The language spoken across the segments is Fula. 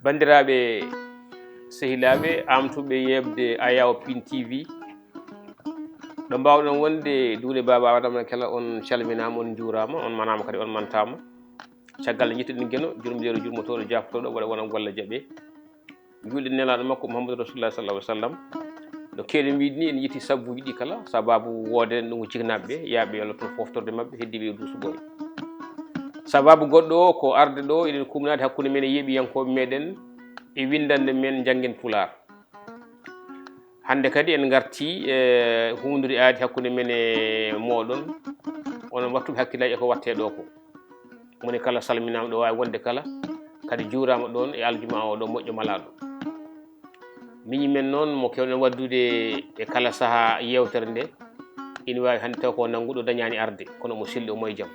bandiraɓe sehilaɓe amtuɓe yebde Ayaw Pin TV ɗo mbawɗon wonde duuɗe baba Adama Kela on calminama on juurama on manama kadi on mantama caggal nde jittuɗen gueno jurmɗeɗo jurmotoɗo jaftoɗo waɗa wona golla jaaɓe julɗe nelaɗo makko Mouhamadou Rasulullah sallallahu alaihi wasallam no kewɗen wiide ni en yiiti sabbuji ɗi kala sababu woden ɗum jignaɓeɓe yaaɓe Allah to foftorde mabɓe heddiɓe dusuɓoɓe sababu goɗɗo o ko arde ɗo eɗen kumnade hakkude men e yeeɓiyankoɓe meɗen e windande men janggen Pular hande kadi en garti hundude aadi hakkude men e moɗon onon wattuɓe hakkillaji eko watte ɗo ko moni kala salminama ɗo wawi wonde kala kadi juurama ɗon e aljuma o ɗo moƴƴo malaɗo miñi men noon mo kewɗen waddude e kala saaha yewtere nde ina wawi hande taw ko nangguɗo dañani arde kono mo silli o moye jaam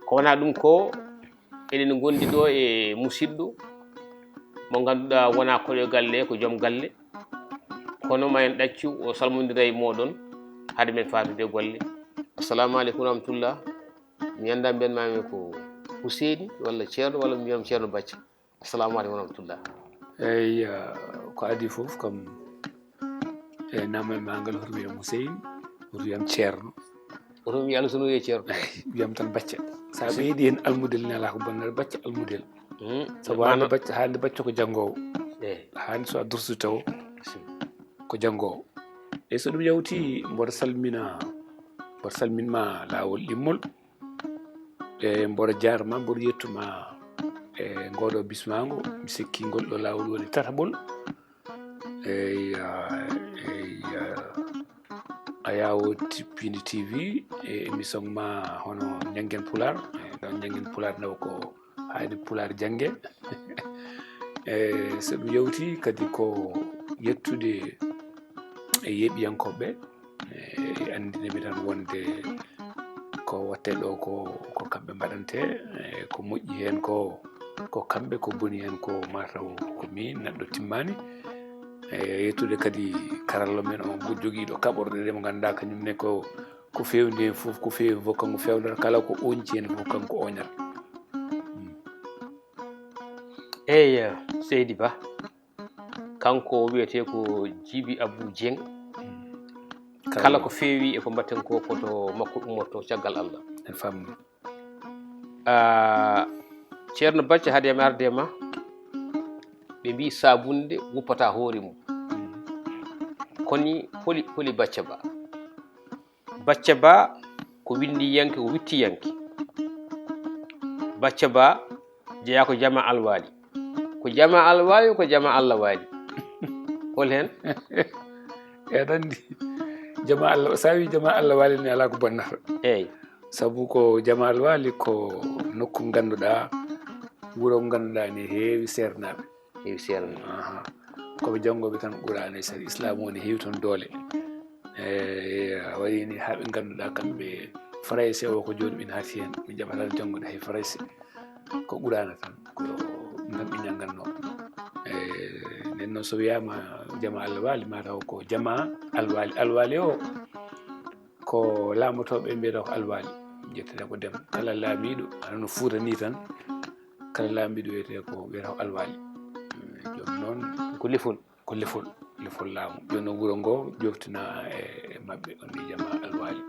ko wona ɗum ko eɗen gondi ɗo e musidɗo mo ganduɗa wona koɗo galle ko joom galle kono ma en ɗaccu o salmodira e moɗon haade men fatude golle assalamu aleykum warahmatullah mi anda mbiyanmami ko Ousseyni walla ceerno walla mi wiyama ceerno Bathia assalamu aleykum warahmatullah eyyi ko adi foof kam e nammal ma ngal hoto wiyam Ousseyni hoto wiyam ceerno oto wi Allah sono wiye ceerno wiyam tan Bathia sa ɓeydi hen almudel ne ala ko bonnata Bathia almudel sabu hande Bathia ko janggowo hande so a dursu taw ko janggowo e so ɗum yawti mboɗo salminma lawol ɗimmol e mboɗo jarama mboɗo yettuma e ngoɗo bismago mi sikki ngol ɗo lawol woni tataɓol Ayaw Pin TV e émission ma hono janggen Pular ɗon janggen Pular nawa ko hayde Pular jangge e so ɗum yawti kadi ko yettude e yeeɓiyankoɓe e andinaɓe tan wonde ko watte ɗo ko kamɓe mbaɗante ko moƴƴi hen ko kamɓe ko boni hen ko mataw ko min neɗɗo timmani e yettude kadi karalla men on go joguiɗo kaɓorde nde mo ganduɗa kañumne ko fewndi hen foof ko fewi fof kanko fewnata kala ko oñci hen foof kanko oñata eyyi Seydi Ba kanko wiyete ko Djiby Abou Dieng kala ko feewi eko mbatten ko koto makko ummorto caggal Allah en famni ceerno Bathia haade mi arde ma ɓe mbi sabunde wuppata hoore mum koni holi Bathia Ba Bathia Ba ko windiyanke ko wittiyanke Bathia Ba jeeya ko jama alwali ko jama alwali ko jama Allah wali hol hen eɗen andi jama Allah sa wi jama Allah wali ni ala ko bonnata eyyi sabu ko jama Allah wali ko nokku ganduɗa wuuro ganduɗa ne heewi sernaɓe koɓe janggoɓe tan ɓurani saabi islam woni heewi toon doole waɗini haaɓe ganduɗa kamɓe Français o ko joni min haati hen mi jaɓata janggude hay Français ko ɓurana tan ko ngam ɓe jangganno nden noon so wiyama jama Allah wali mataw ko jama alwali o ko laamotoɓe mbiyata ko alwali jettata ko dem kala laamiɗo ano Fouta ni tan kala laamiɗo wiyete ko alwali joni noon ko lefol laamu joni noon wuuro ngo joftina e mabɓe on ni jama alwali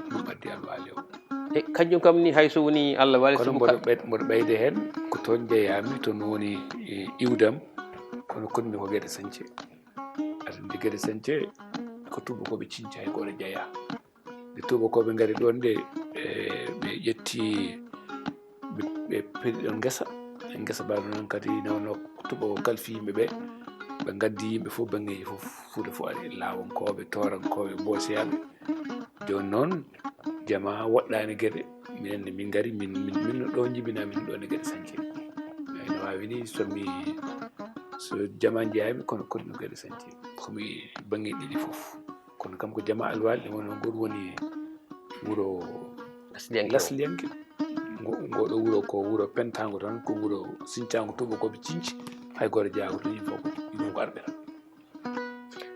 ɗum addi alwali o e kañum kam ni hayso woni Allah wali kono mboɗo ɓeyde hen ko toon jeeyami toon woni iwdam kono konmi ko Guédé Santhie atande Guédé Santhie ko tubakoɓe cinca hay goto jeeya nde tubakoɓe gaari ɗon nde ɓe ƴetti ɓe peeɗi ɗon guesa mbaɗo noon kadi nawno tubako kalfi yimɓeɓe ɓe gaddi yimɓe fof bangeji fof Fouta fof ari lawonkoɓe torankoɓe bosiyaɓe joni noon jama woɗɗani Guédé minenne min gaari min ɗo jibina min ɗon e Guédé Santhie ne wawi ni so jama jeeyami kono konmi Guédé Santhie komi bangeji ɗiɗi fof kono kam ko jama alwali ɗe woni goto woni wuuro Lasliyanke ngoɗo wuuro ko wuuro Pentango tan ko wuuro Sinthiango tubakoɓe cinci hay goto jeeyago to yimɓe fof ko arɓe tan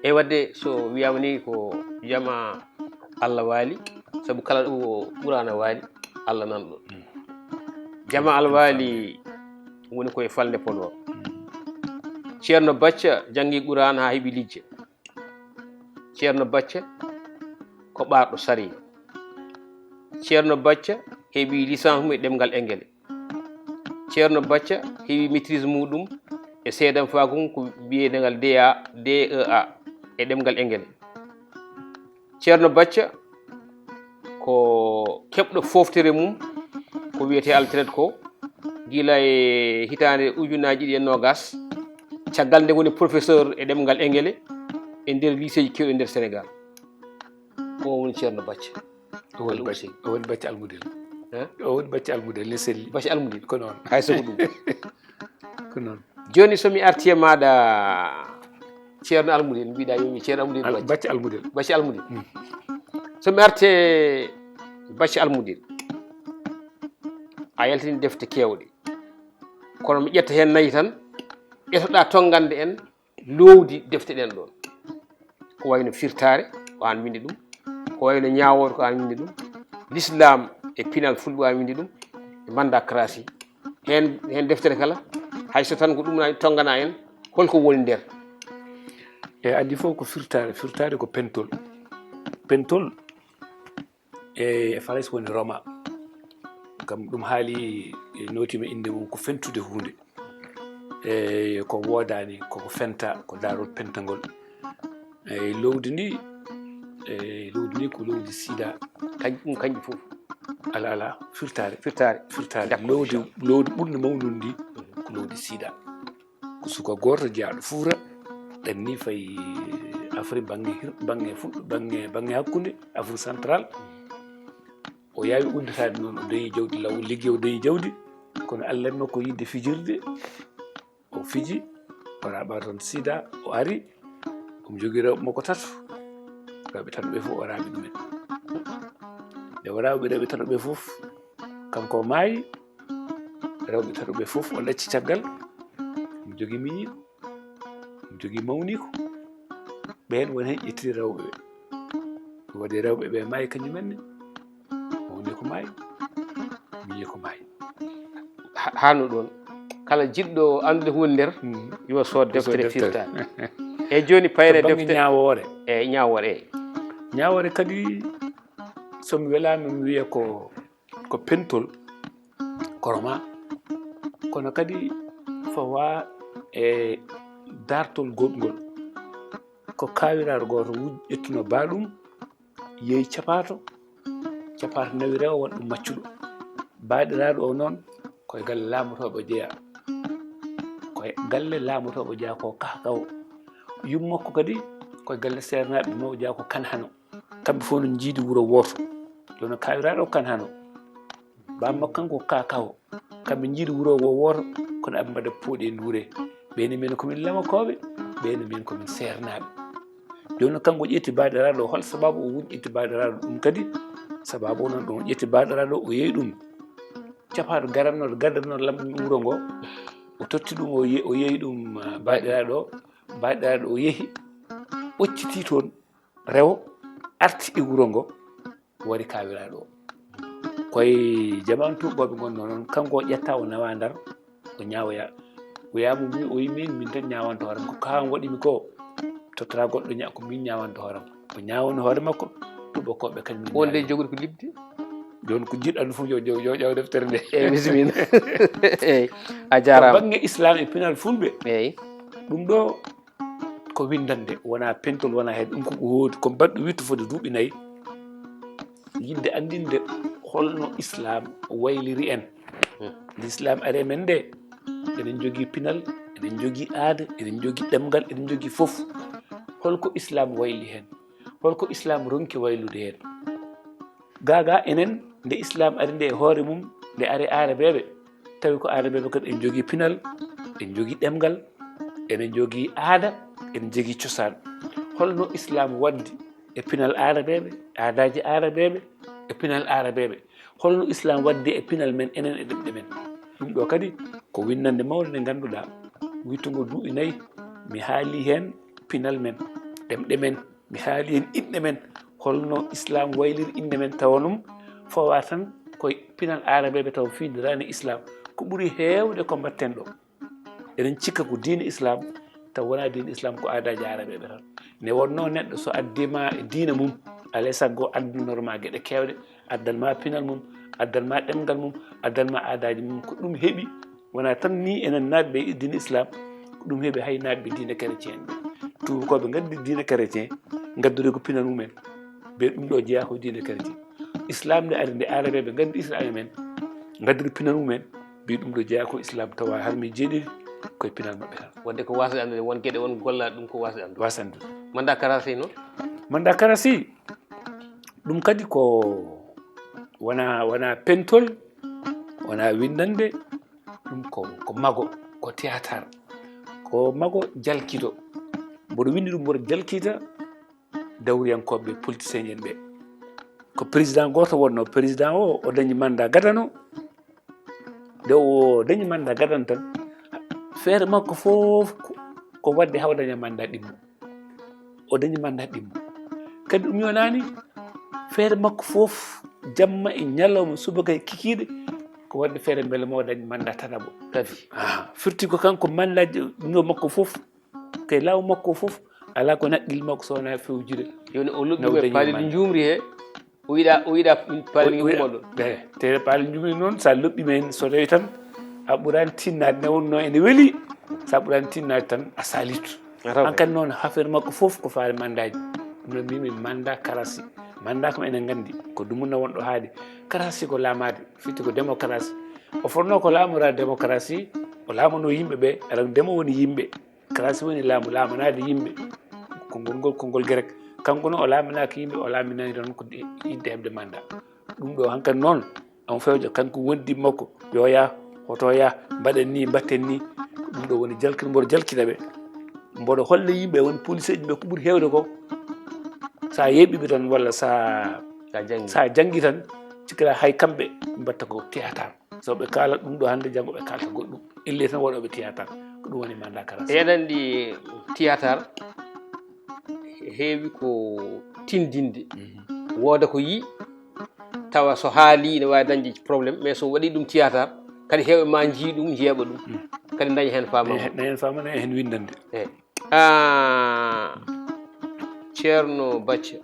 e wadde so wiyama ni ko jama Allah wali saabu kala ɗum o ɓurana wali Allah nan ɗon jama Allah wali woni koye falde Podor. Ceerno Bacca janggi Qur'an ha heeɓi lijje. Ceerno Bacca ko ɓarɗo sariya. Ceerno Bacca heeɓi licence mum e ɗemgal Engele. Ceerno Bacca heeɓi maîtrise muɗum e seedam fagum ko wiyetegal DEA e ɗemgal Engele. Ceerno Bacca ko keɓɗo foftere mum ko wiyete alternate ko gila e hitande ujunaji ɗi e nogas caggal nde woni professeur e ɗemgal Engele e nder lycée ji kewɗi e nder Sénégal. Ko woni Ceerno Bacca. o woni Bacca Almudel. o woni Bacca Almudel ne selli. Bacca Almudel ko noon hay soko ɗum. ko noon. Joni somi arti e maɗa Ceerno Almudel mbiɗa yomi Ceerno Almudel Bacca Almudel. Bacca Almudel. Somi arte Bacca Almudel a yaltini defte kewɗe kono mi ƴetta hen nayyi tan ƴettoɗa tongande en lowdi defte ɗen ɗon ko wayno firtare ko an windi ɗum ko wayno ñawore ko an windi ɗum l'islam e pinal fulɓe ko an windi ɗum e mandacratie hen deftere kala hayso tan ko ɗum tongana en holko woni nder. Andi fof ko firtare ko pentol e farais woni Roma kam ɗum haali notima inde mum ko fentude hunde ko wodani koko fenta ko darol pentagol lowdi ndi ko lowdi sida kanƴi fof ala firtare lowdi ɓurno mawnude ndi ko lowdi sida ko suka goto jeeyaɗo Fuura ɗanni fayi Afrique banggue hakkude Afrique central o yawi udditade noon o dañi jawdi law ligguey o dañi jawdi kono Allah en makko yidde fijirde o fiji o raɓa toon sida o ari omo jogui rewɓe makko tato rewɓe tatoɓe ɓe fof o raaɓi ɗumen nde o raɓi rewɓe tatoɓe ɓe fof kanko maayi rewɓe tatoɓe ɓe fof o ɗacci caggal omo jogui miñiɗo omo jogui mawniko ɓen woni hen ƴettiri rewɓe ɓe waɗi rewɓe ɓe maayi kañumenne mawni ko maayi miñi ko maayi. Hanno ɗon kala jiɗɗo andude hunde nder yo sood deftere firtare e joni payre deftere ñawore ñawore kadi somi welama mi wiya ko pentol ko Roma kono kadi fawa e dartol goɗgol ko kawiraɗo goto ƴettuno baɗum yeeyi capato nawi rewa won ɗum maccuɗo baɗiraɗo o noon koye galle laamotoɓe jeeya ko kahkawo yummakko kadi koye galle sernaɓe mawɓe jeeya ko kanhano kamɓe fof no jiidi wuuro woto joni kawiraɗo o kanhano bammakko kanko ko kakawo kamɓe jiidi wuuro wo woto kono aɓe mbaɗa pooɗi e nduure ɓeni min komin lamakoɓe ɓeni min komin sernaɓe joni kanko ƴetti baɗiraɗo o hol sababu o ƴetti baɗiraɗo ɗum kadi sababu noon ɗum ƴetti baɗiraɗo o yeeyi ɗum capaɗo gaddannoɗo lamɗo wuuro ngo o totti ɗum o yeeyi ɗum baɗiraɗo o yeehi ɓocciti toon rewo arti e wuuro ngo wari kawiraɗo o koye jamanu tubaɓe gonno noon kanko o ƴetta o nawa Ndar o ñawoya o yama o wi min tan ñawanto hoorema ko kawan waɗimi ko tottora goɗɗo ña ko min ñawanto hoorema o ñawano hoore makko tubakoɓe kañum wonde joguɗo ko libde joni ko jiɗɗo fof yo ƴew deftere nde bisimilla eyyi a jarama banggue islam e pinal fulɓe eyyi ɗum ɗo ko windande wona pentol wona hen ɗum koko hoodi ko mbaɗɗo wittu fode duuɓi nayyi yidde andinde holno islam wayliri en l'islam are men nde eɗen jogui pinal eɗen jogui aada eɗen jogui ɗemgal eɗen jogui foof holko islam wayli hen holko islam ronki waylude hen gaga enen nde islam ari nde e hoore mum nde ari arabeɓe tawi ko arabeɓe kadi en jogui pinal en jogui ɗemgal eɗen jogui aada eɗen jogui cosaan holno islam waddi e pinal arabeɓe aadaji arabeɓe e pinal arabeɓe holno islam waddi e pinal men enen e ɗemɗe men ɗum ɗo kadi ko winnande mawde nde ganduɗa wittugo duuɓi nayyi mi haali hen pinal men ɗemɗe men mi haali hen inɗe men holno islam wayliri inde men tawanum fawa tan koye pinal arabeɓe taw fiidirani islam ko ɓuri heewde ko mbatten ɗo eɗen cikka ko diine islam taw wona diine islam ko aadaji araɓeɓe tan ne wonno neɗɗo so addima e diina mum alay saggo addunorma gueɗe kewɗe addanma pinal mum addanma ɗemgal mum addanma aadaji mum ko ɗum heeɓi wona tan ni enen natɓe e diine islam ko ɗum heeɓi hay natɓe diine chrétien ɓe tubakoɓe gaddi diine chrétien gaddude ko pinal mumen ɓe ɗum ɗo jeeya ko diine chrétien islam nde ari nde araɓeɓe gaddi islam men gaddude pinal mumen mbi ɗum ɗo jeeya ko islam tawa harmi jeeɗiɗi koye pinal maɓɓe tan wonde ko wasde andude won gueɗe won golla ɗum ko wasde andude wasa andude manda karasi noon manda karasi ɗum kadi ko wona pentol wona windande ɗum ko mago ko théâtre ko mago jalkido mboɗo windi ɗum mboɗo jalkita dawriyankoɓe politicien en ɓe ko président goto wonno président o dañi mandat gadano nde o dañi mandat gadano tan feere makko fof ko wadde haw daña mandat ɗimmo o dañi mandat ɗimmo kadi ɗum yonani feere makko fof jamma e ñalawma subaka e kikiɗe ko wadde feere beele mo dañi mandat tataɓo tawi firti ko kanko mandat ɗo makko fof kay law makko fof ala ko naqqil makko sowona fewjude joni o lobbiɓe paalidi jumri he o yiɗa paalidi moɗon te paalidi jumri noon sa lobɓima hen so tawi tan a ɓurani tinnade ne wonno ene weeli sa ɓurani tinnade tan a salitu hankkadi noon affaire makko fof ko faari mandaji ɗum no mbimi mandat karasi mandat kam enen gandi ko dumunna wonɗo haadi karasi ko laamade fitti ko démocratie o fonno ko laamorade démocratie o laamano yimɓe ɓe aɗa ndema woni yimɓe karasi woni laamu laamanade yimɓe konngol grec kanko noon o laaminaki yimɓe o laaminani tan ko yidde heɓde mandat ɗum ɗo hankkadi noon on fewja kanko wondi makko yo yaa hoto yaa mbaɗen ni mbatten ni ɗum ɗo woni jalkita mboɗo jalkita ɓe mboɗo holla yimɓe woni police ji ɓe ko ɓuuri heewde ko sa yeɓiɓe tan walla sa janggi tan cikkata hay kamɓe mbatta ko théâtre so ɓe kaala ɗum ɗo hannde janngo ɓe kalta goɗɗum ille tan waɗoɓe théâtre ko ɗum woni mandat karasi eɗen andi théâtre heewi ko tindinde wooda ko yii tawa so haali ne wawi dañde probléme mais so waɗi ɗum théâtre kadi heewɓe ma jii ɗum jeeɓa ɗum kadi daña hen famana hen windande eyyi ceerno Bacca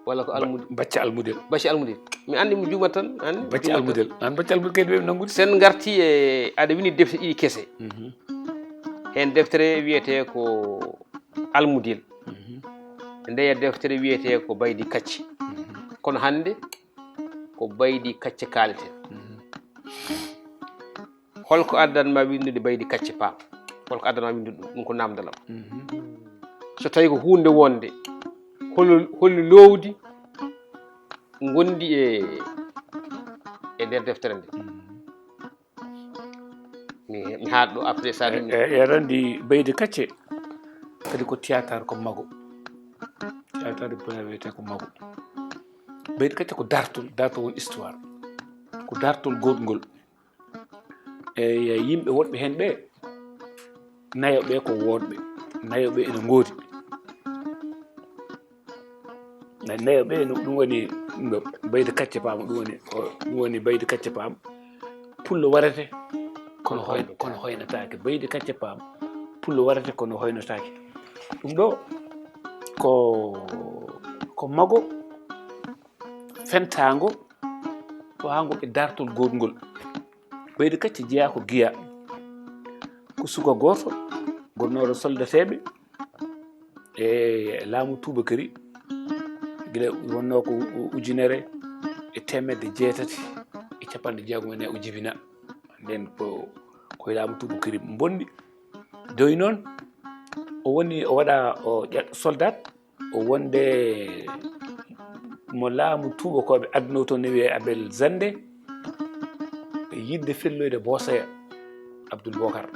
walla ko almude Bacca almudel mi andi mo juumat tan andi Bacca almudel an Bacca almudel kadi ɓe nangude sen garti e aɗa wini defte ɗiɗi kese hen deftere wiyete ko almudel ndeya deftere wiyete ko baydi kacce kono hande ko baydi kacce kaleten holko addanma windude baydi kacce paam holko addanma windude ɗum ko namdalam so tawi ko hunde wonde holli lowdi gondi e nder deftere nde mi haat ɗo après ça yarandi baydi kacce kadi ko théâtre ko mago théâtre pulaar wiyete ko mago baydi kacce ko dartol won histoire ko dartol goɗgol e yimɓe wonɓe hen ɓe nayoɓe ko wonɓe nayoɓe ene ngoodi nayoɓe ɗum woni baydi kacce paam ɗum woni baydi kacce paam pullo warete kono hoynotake baydi kacce paam pullo warete kono hoynotake ɗum ɗo ko mago fentago to ha goɓe dartol goɗgol baydi kacce jeeya ko giya ko suka goto gonnoɗo soldateɓe e laamu Tubakari guila wonno ko 1960 o jibina nden koye laamu Tubakari bonɗi doyi noon o waɗa soldat o wonde mo laamu tubakoɓe adduno toon ne wiye Abel Zande e yidde felloyde Bosoya Abdoul Bocar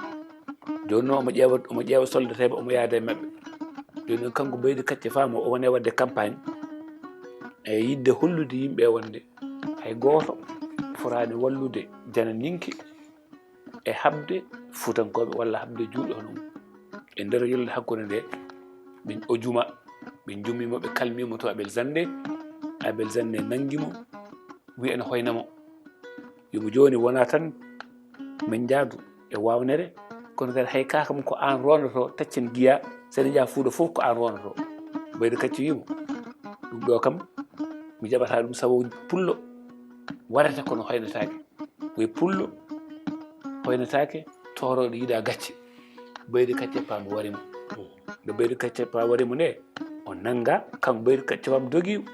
joni noon omo ƴeewa soldateɓe omo yaada e mabɓe joni noon kanko baydi kacce fama o wone wadde campagne e yidde hollude yimɓe wonde hay goto forani wallude jananinki e habde fuutankoɓe walla habde juuɗe hono e nder yolde hakkude nde o juma ɓe jummimo ɓe kalmimo to Abel Zande nanguimo wi ene hoynamo yomo joni wona tan min jaadu e wawnere kono kadi hay kakam ko an rondoto taccen giya seɗa jaa fuuɗo fof ko an rondoto Baydy Kacce wimo ɗum ɗo kam mi jaɓata ɗum sabu pullo warata kono hoynetake koye pullo hoynetake toroɗo yiiɗa gacce Baydy Kacce pam warimo nde Baydy Kacce pam warimo nde o nanga kanko Baydy Kacce pam dogui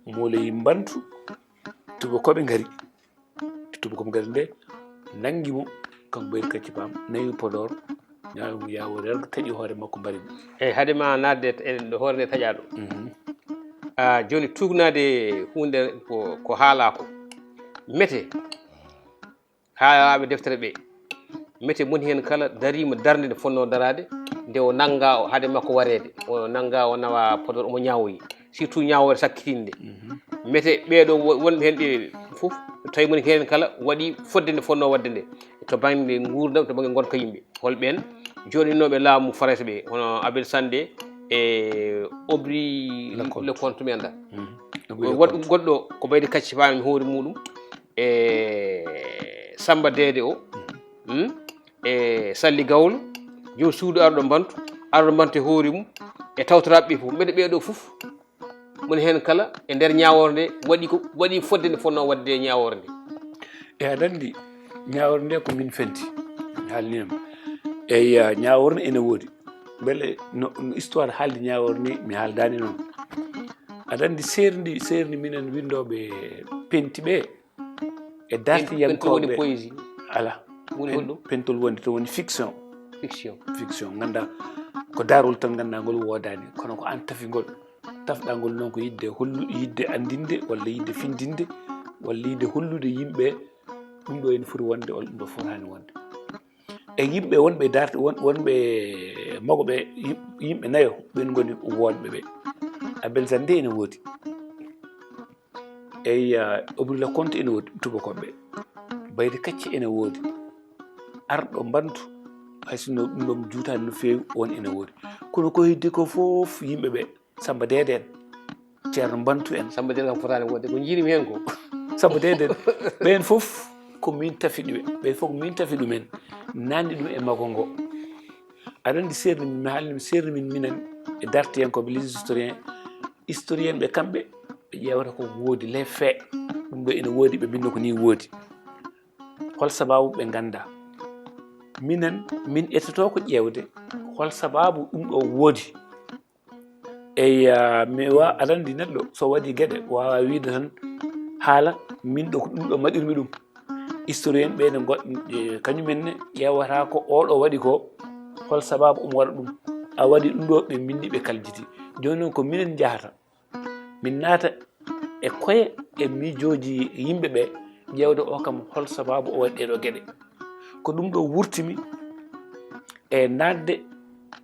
moloyi mbantu tubakoɓe gari tubakoɓe gari nde nanguimo kanko Baydy Kacce pam nawi Podor ñawimo yawo rergo taƴi hoore makko mbarimo eyyi haade ma nadde eɗen ɗo hoore nde taƴaɗo joni tugnade hunde ko haala ko mete haalaɓe deftere ɓe mete moni hen kala darima darde nde fonno darade nde o nanga o haade makko warede o nanga o nawa Podor omo ñawoyi surtout ñawore sakkitinde mete ɓeeɗo wonɓe hen ɓe fof tawi moni hen kala waɗi fodde nde fonno wadde nde to banggue gurdam to banggue gonka yimɓe holɓen joɗinoɓe laamu Farés ɓe hono Abel Sandé e Aubry Leconte mi anda goɗɗo ko Baydy Kacce pam hoore muɗum e Samba Dédé o e Salli Gawlo jom suudu arɗo Mbantu e hoore mum e tawtoraɓe ɓe fof mbeɗa ɓeeɗo fof moni hen kala e nder ñawore nde waɗi fodde nde fonno wadde ñawore nde e aɗa andi ñawore nde ko min fenti haalninam eyi ñawore ene woodi beele no histoire haalde ñawore ni mi haaldani noon aɗa andi serdi minen windoɓe penti ɓe e dartiyankoɓe poésie ala pentol wonde to woni fiction ganda ko darol tan ganda ngol wodani kono ko an tafigol tafɗa ngol noon ko yidde andinde walla yidde findinde walla yidde hollude yimɓe ɗum ɗo ene foti wonde walla ɗum ɗo fotani wonde e yimɓe wonɓe darde wonɓe magoɓe yimɓe nayo ɓen goni wonɓe ɓe Abel Sandé ene woodi eyi Aubry Leconte ene woodi tubakoɓe Baydy Kacce ene woodi arɗo Mbantu haysinno ɗum ɗo juutani no feewi on ene woodi kono ko heddi ko fof yimɓeɓe Samba Dédé en ceerno Mbantu en Samba Dédé kam fotani wonde ko jiirimi hen ko Samba Dédé ɓen fof ko min tafiɗiɓe ɓen fof ko min tafi ɗumen nanni ɗum e mago ngo aɗa andi serni min mi haalnimi serni min minen e dartiyankoɓe les historien ɓe kamɓe ɓe ƴewata ko woodi les faits ɗum ɗo ene woodi ɓe mbinno ko ni woodi hol sababu ɓe ganda min ettoto ko ƴewde hol sababu ɗum ɗo woodi eyi aɗa andi neɗɗo so waɗi gueɗe wawa wiide tan haala min ɗo ko ɗum ɗo maɗirmi ɗum historien ɓe ne kañumenne ƴewata ko oɗo waɗi ko hol sababu omo waɗa ɗum a waɗi ɗum ɗo ɓe bindi ɓe kaljiti joni noon ko minen jahata min naata e koye e miijoji yimɓe ɓe ƴewde o kam hol sababu o waɗi ɗeɗo gueɗe ko ɗum ɗo wurtimi e nadde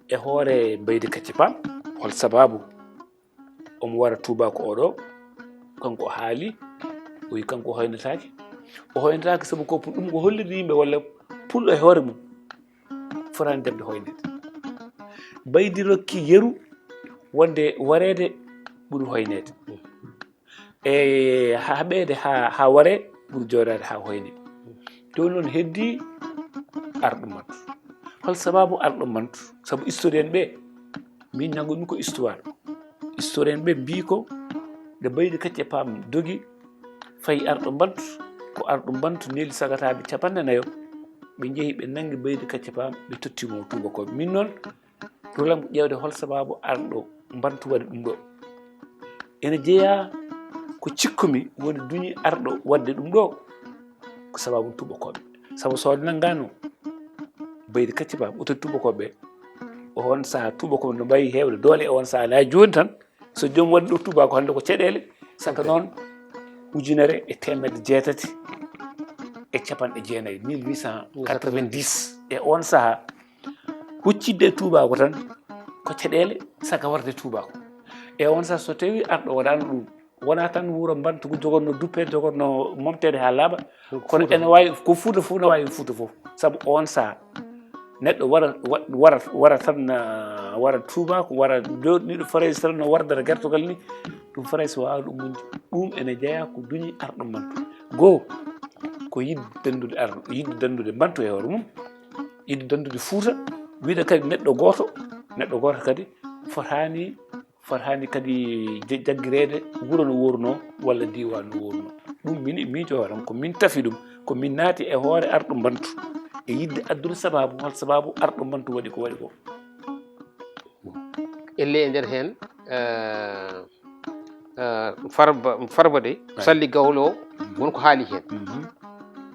e hoore Baydy Kacce pam hol sababu omo wara tubako oɗo kanko o haali o wi kanko o hoynetake saabu ko ɗum ko holliri yimɓe walla pulɗo e hoore mum fotani demde hoynede Baydy rokki yeru wonde warede ɓuuri hoynede e ha ɓeede ha ware ɓuuri jooɗade ha hoyne joni noon heddi arɗo Mbantu hol sababu arɗo Mbantu saabu historien ɓe min nangoɗum ko historien ɓe mbi ko nde Baydy Kacce pam dogi fayi arɗo Mbantu ko arɗo Mbantu neeli sagataɓe 40 ɓe jeehi ɓe nangi Baydy Kacce pam ɓe tottimo tubakoɓe min noon rulam ƴewde hol sababu arɗo Mbantu waɗi ɗum ɗo ene jeeya ko cikkumi woni duñi arɗo wadde ɗum ɗo ko sababu tubakoɓe saabu so nanggano Baydy Kacce pam o totti tubakoɓe o on saaha tubakoɓe no mbayi hewde doole e on saaha la joni tan so joom waɗi ɗo tubako hande ko caɗele saka noon 1890 e 1890 e on saaha huccidde e tubako tan ko caɗele saka warde tubako e on saaha so tawi arɗo waɗano ɗum wona tan wuuro Mbantu ko jogonno duppede jogonno momtede ha laaɓa kono ene wawi ko Fuuta fof ne wawi Fuuta fof saabu on saaha neɗɗo wara tan wara tubako wara joɗɗiɗo Farés tan no wardata gertogal ni ɗum Farés wawa ɗum muñde ɗum ene jeeya ko duñi arɗo Mbantu goho ko yidde dandude arno yidde dandude bantu e hoore mum yidde dandude Fuuta wiide kadi neɗɗo gooto kadi fotani kadi jaggirede wuro no worno walla diwan no worno ɗum miijo hooram ko min tafi ɗum ko min naati e hoore arɗo bantu e yidde addude sababu hol sababu arɗo bantu waɗi ko waɗi ko elle e nder heen farba de salli gawlo o wonko haali heen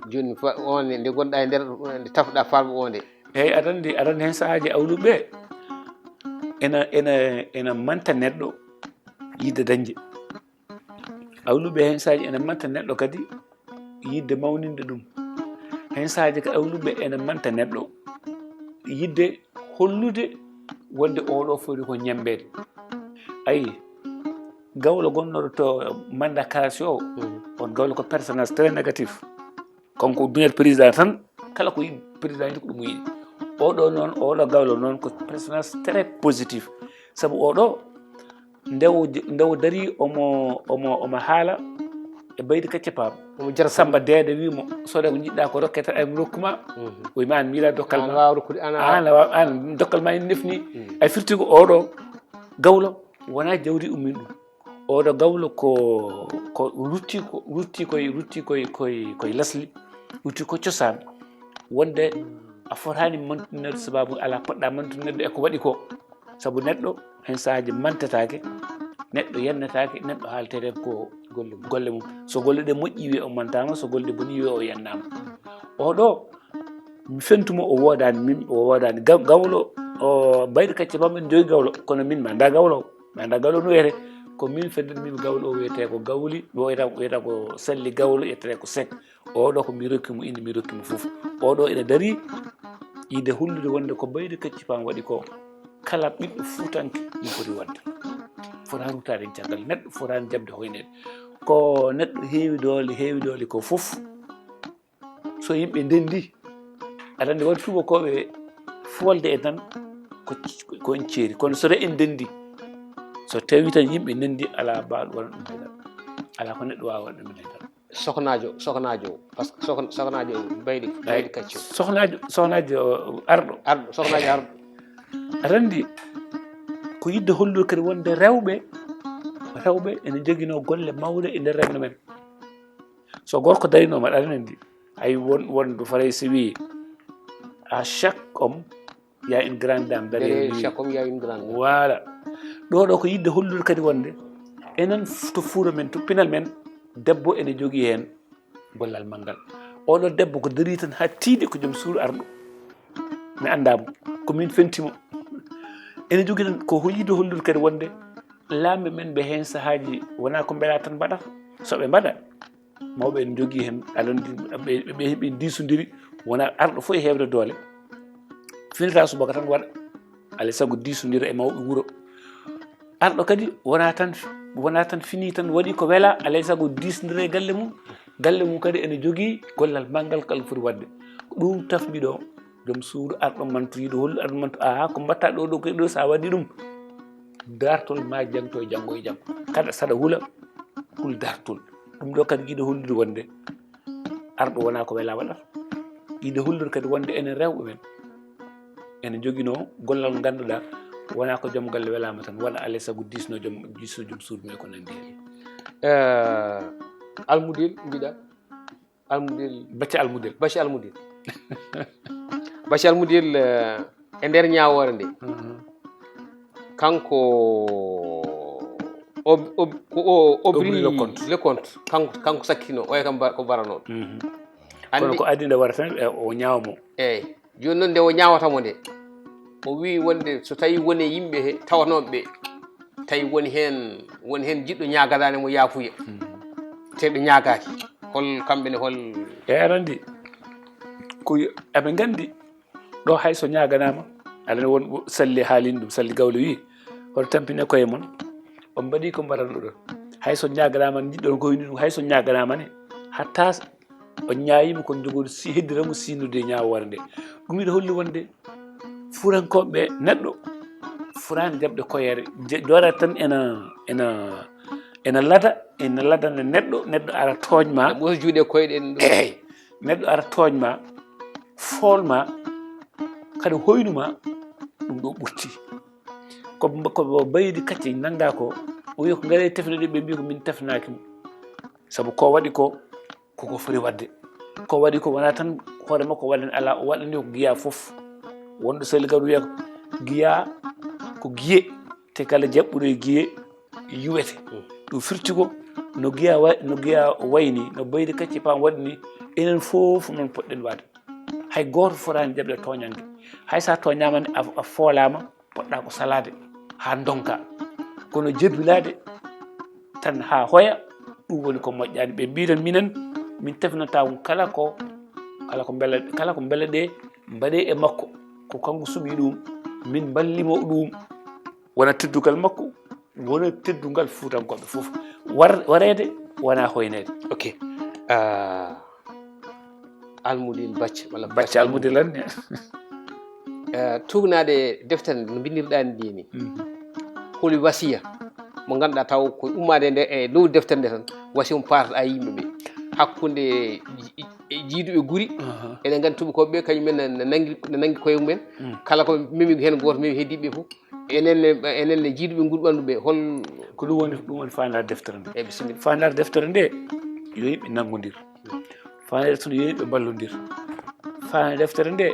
joni on nde gonɗa e nder nde tafɗa farba o nde eyyi aɗa andi hen sahaji awluɓe ena manta neɗɗo yidde dañde awluɓe hen sahaji ena manta neɗɗo kadi yidde mawninde ɗum hen sahaji ko awluɓe ena manta neɗɗo yidde hollude wonde oɗo foti ko ñambede ayi gawlo gonnoɗo to Mandakasi o on gawlo ko personnage très négatif kanko duniyat président tan kala ko yiɗi président yiɗi ko ɗum yiɗi oɗo noon oɗo gawlo noon ko personnage très positif saabu oɗo ndewo dari omo haala e Baydi Kacce Paam omo jara Samba Dede wimo soda ko jiɗɗa ko rokkete ay mi rokkuma o wima an miila dokkal ma an dokkal ma en nefni ay firti ko oɗo gawlo wona jawdi ummin ɗum oɗo gawlo ko rutti koye lasli rutti ko cosaan wonde a fotani mantinede sababu ala poɗɗa mantinede eko waɗi ko saabu neɗɗo hen sahaji mantatake neɗɗo yennatake neɗɗo haaltede ko golle mum so golle ɗe moƴƴi wiye o mantama so golle ɗe boni wiye o yennama oɗo mi fentumo o wodani gawlo o Baydi Kacce Paam en jogi gawlo kono min mi anda gawlo no wiyete ko min feddanimi gawlo o wiyete ko gawli wiyata ko salli gawlo yettete ko Seck oɗo ko mi rokkimo inde mi rokkimo foof oɗo ene dari yide hullude wonde ko Baydi Kacce Paam waɗi ko kala ɓiɗɗo Fuutanke ɗum foti wadde fota rutade caggal neɗɗo fotani jabde hoynede ko neɗɗo heewi doole ko fof so yimɓe ndendi aɗa andi waɗi tubakoɓe folde e tan ko en ceeri kono so en ndendi so tawi tan yimɓe ndendi ala mbaɗo waɗa ɗum haydara ala ko neɗɗo wawa waɗa ɗum haydara sohnajo par ce que sohnajo Baydi Kacce sohnajo arɗo sohnajo arɗo aɗa andi ko yidde hollude kadi wonde rewɓe ene joguino golle mawɗe e nder rendo men so gorko darinoma aɗa andi hay wonɗo faray so wi à chaque homme il y a une grande dame derrière lui chaque homme il y a une grande dame voilà ɗo ko yidde hollude kadi wonde enen to fuuro men to pinal men debbo ene jogui hen gollal manggal oɗo debbo ko dari tan ha tiiɗi ko joom suudu arɗo mi andamo komin fentimo ene jogui tan ko yidde hollude kadi wonde lamɓe men ɓe hen sahaji wona ko beela tan mbaɗata soɓe mbaɗa mawɓe ene jogui hen alandi ɓe disodiri wona arɗo fof e hewde doole finata subaka tan waɗa alay saago disodira e mawɓe wuuro arɗo kadi wona tan fini tan waɗi ko weela alay saago disodira e galle mum kadi ene jogui gollal manggal kala foti wadde ɗum tafmi ɗo joom suudu arɗo mantu yiɗo hollu arɗo mantu aha ko mbatta ɗo koye ɗo sa waɗi ɗum dartol ma jangto e janggo e janggo kada saɗa huula hul dartol ɗum ɗo kadi yiɗo hollude wonde arɗo wona ko weela waɗata yiɗo hollude kadi wonde enen rewɓe men ene joguino gollal ganduɗa wona ko joom galle welama tan waɗa alay saago disno joom suudu me ko nandi hen almudel mbiɗa bacci almudel bacci almudel e nder ñawore nde kanko obri le compte kanko sakkino oya kam ko baranoɗo kono ko adi nde warata o ñawmo eyyi joni noon nde o ñawatamo nde o wi wonde so tawi woni yimɓe he tawanoɓe tawi woni hen jiɗɗo ñagadani mo yaafuya te ɓe ñagaki kamɓene hol e arandi ko eɓe gandi ɗo hayso ñaganama aɗa won salli haalini ɗum salli gawlo wi hoto tampine koye mon on mbaɗi ko mbaɗanɗo ɗon hayso ñaganama jiɗɗon ko wini ɗum hayso ñaganama ne hatta on ñaayima kon jogoɗo heddiramo sinude ñawore nde ɗum yiɗa holli wonde furankoɓe neɗɗo furani jaɓde koyere jooɗa tan ena ladana neɗɗo ara tooñma ɓoto juuɗe koyɗen eyyi neɗɗo ara tooñma foolma kadi hoynuma ɗum ɗo ɓurti ko bayidi kacce nannga ko o wi ko ngare tefne ɗe ɓe mbi ko min tefnakimo sabu ko waɗi ko koko foti wadde ko waɗi ko wona tan hoore makko waɗani ala o waɗani ko giya fof wonɗo sali kadi wiya giya ko giye te kala jaɓɓuɗo e giye yuwete ɗum firti ko no giya wayni no baydi kacce pam waɗi ni enen fof noon poɗɗen waade hay goto fotani jaɓde toñange hay sa toñamani a foolama poɗɗa ko salade ha donka kono jebbilade tan ha hoya ɗum woni ko moƴƴani ɓe mbiɗen minen min tefnata kala ko beele ɗe mbaɗe e makko ko kanko suuɓi ɗum min ballimo ɗum wona teddugal makko wona teddugal fuutankoɓe fof warede wona hoynede. Ok, Almudel Bacce walla Bacce Almudel anne tugnade deftere no bindirɗani ndi ni holi wasiya mo ganduɗa taw ko ummade nde e dow deftere nde tan wasiya mo patata yimɓeɓe hakkude jiiduɓe guuri eɗen gandi tubakoɓeɓe kañumen ne nangui koye mumen kala ko memi hen goto memi heddiɓe fof enenne jiiduɓe guuri ɓanduɓe hol ko ɗum woni fandare deftere nde bisimilla fandare deftere nde yo yimɓe nanggodir fandare deftere yo yimɓe ballodir fandare deftere nde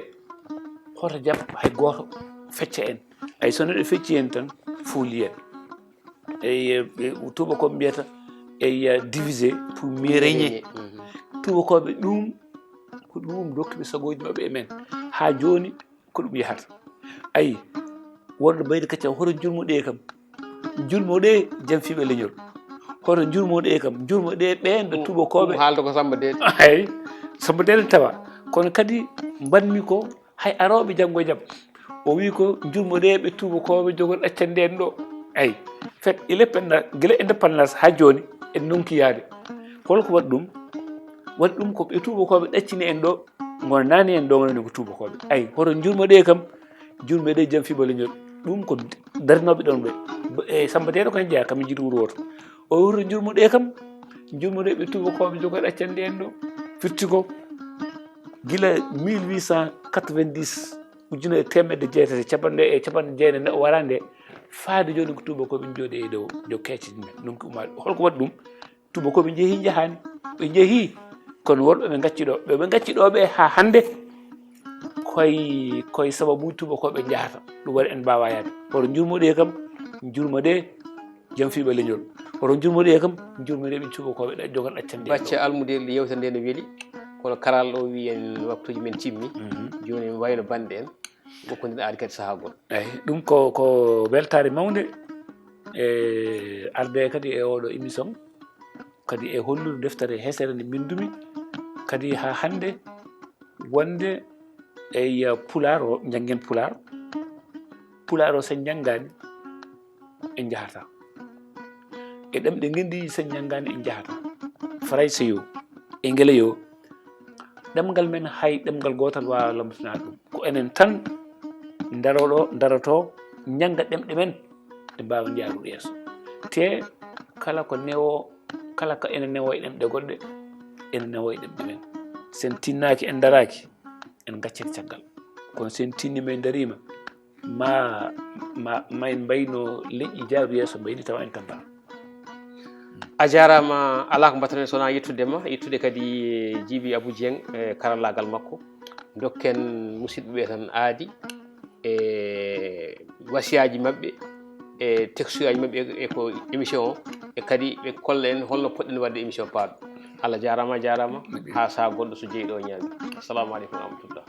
hoto jaab hay goto fecca en ay so neɗɗo fecci en tan fuuli en tubakoɓe mbiyata divisé pour mieux régner tubakoɓe ɗum ko ɗum dokkiɓe sagoji mabɓe e men ha joni ko ɗum yahata ayi wonɗo bayde kacca hoto jurmoɗe kam jurmoɗe jam fiɓe leñol hoto jurmoɗe kam jurmoɗe ɓen ɓe tubakoɓe haalta ko Samba Dédé ay Samba Dédé tawa kono kadi mbanmi ko hay aroɓe janggo e jaam o wi ko jurmoɗe ɓe tubakoɓe jogol ɗaccande en ɗo ayi fait il est pendant guila indépendance ha joni en nonkiyade holko waɗi ɗum ko ɓe tubakoɓe ɗaccini en ɗo gono nani en ɗo gonani ko tubakoɓe ayi hoto jurmoɗe kam jurmoɗe jam fiɓe leñol ɗum ko darinoɓe ɗon ɓe e Samba Dédé koye jeeya kamin jiiɗi wuuro woto o wurto jurmoɗe kam jurmoɗe ɓe tubakoɓe jogol ɗaccande en ɗo firti ko guila 1890 ujunere temedde jeetati capanɗe jeenayi neɗɗo wara nde faade joni ko tubakoɓe jooɗi e dow kecciji men ɗum ko umma holko waɗi ɗum tubakoɓe jeehi jahani ɓe jeehi kono worɓe ɓe gacci ɗo ɓe gacci ɗo ɓe ha hande koye sababu tubakoɓe jahata ɗum waɗi en mbawa yaade hoto jurmoɗe kam jurmoɗe jam fiɓe leñol hoto jurmoɗe kam jurmoɗe ɓe tubakoɓe jogal ɗaccande Bacce Almudel yewtere nde no weeli kono karalla o wi en waktuji men timmi joni mi wayno bande en gokkodira aadi kadi saaha goɗɗo eyyi ɗum ko weltare mawde e arde kadi e oɗo émission kadi e hollude deftere hesere nde bindumi kadi ha hande wonde e pular o janggen pular o sen janggani en jahata e ɗemɗe gendi sen janggani en jahata français yo e ngele yo ɗemgal men hay ɗemgal gotal wawa lamtina ɗum ko enen tan daroto jangga ɗemɗe men ɗe mbawa jaarude yeeso te kala ko ene newo e ɗemɗe goɗɗe ene newo e ɗemɗe men sen tinnaki en daraki en gaccete caggal kono sen tinnima en darima ma en mbayno leƴƴi jaaru yeeso mbayni tawa en tampata a jarama ala ko mbattaten sowona yettudema yettude kadi Djiby Abou Dieng e karallagal makko dokken musidɓeɓe tan aadi e wasiyaji mabɓe e texte aji mabɓe e ko émission o e kadi ɓe kolla en holno poɗɗen wadde émission paaɗo Allah jarama ha saaha goɗɗo so jeeyi ɗo ñaami assalamu aleykum wa rahmatullah